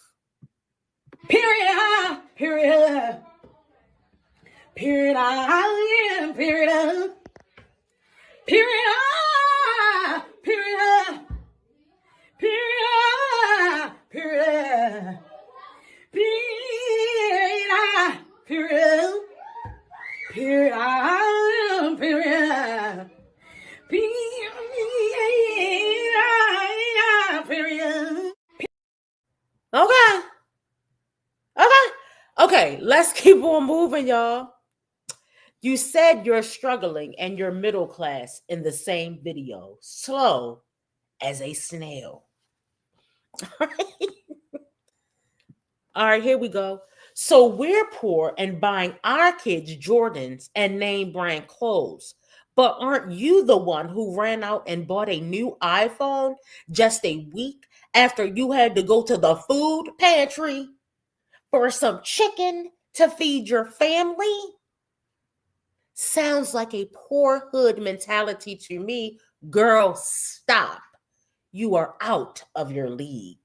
Period. Period. Period. Period. Period. Period. Period. Period. Period. Period. Period. Period. Period. Period. Okay. Okay, let's keep on moving, y'all. You said you're struggling and you're middle class in the same video. Slow as a snail. All right, here we go. So we're poor and buying our kids Jordans and name brand clothes. But aren't you the one who ran out and bought a new iPhone just a week after you had to go to the food pantry for some chicken to feed your family? Sounds like a poor hood mentality to me. Girl, stop. You are out of your league.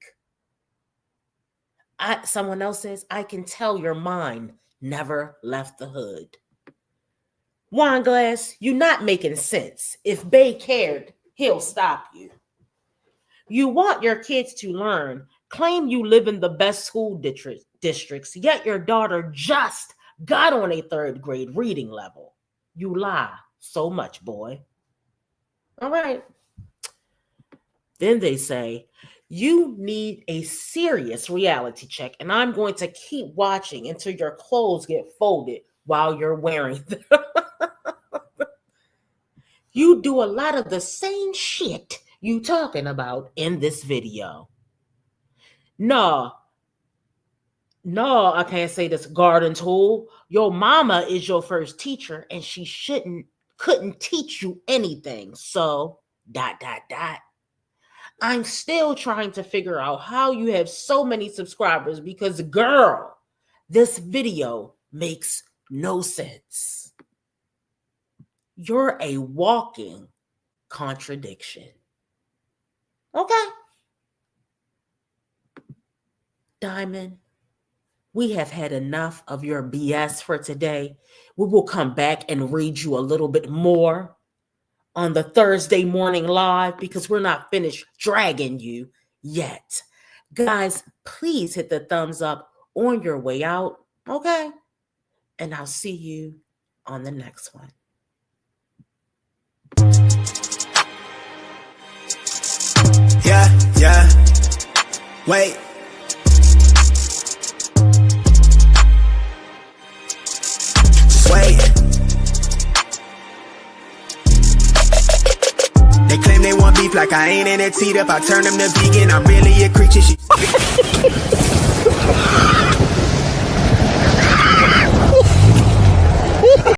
Someone else says, I can tell your mind never left the hood. Wine glass, you're not making sense. If Bay cared, he'll stop you. You want your kids to learn, claim you live in the best school districts, yet your daughter just got on a 3rd grade reading level. You lie so much, boy. All right. Then they say, you need a serious reality check, and I'm going to keep watching until your clothes get folded while you're wearing them. You do a lot of the same shit you talking about in this video. No, I can't say this, garden tool. Your mama is your first teacher, and she couldn't teach you anything. So, ... I'm still trying to figure out how you have so many subscribers because, girl, this video makes no sense. You're a walking contradiction. Okay. Diamond, we have had enough of your BS for today. We will come back and read you a little bit more on the Thursday morning live because we're not finished dragging you yet. Guys, please hit the thumbs up on your way out, okay? And I'll see you on the next one. Yeah. Wait. Wait. They claim they want beef like I ain't in it. Teed up, I turn them to vegan. I'm really a creature.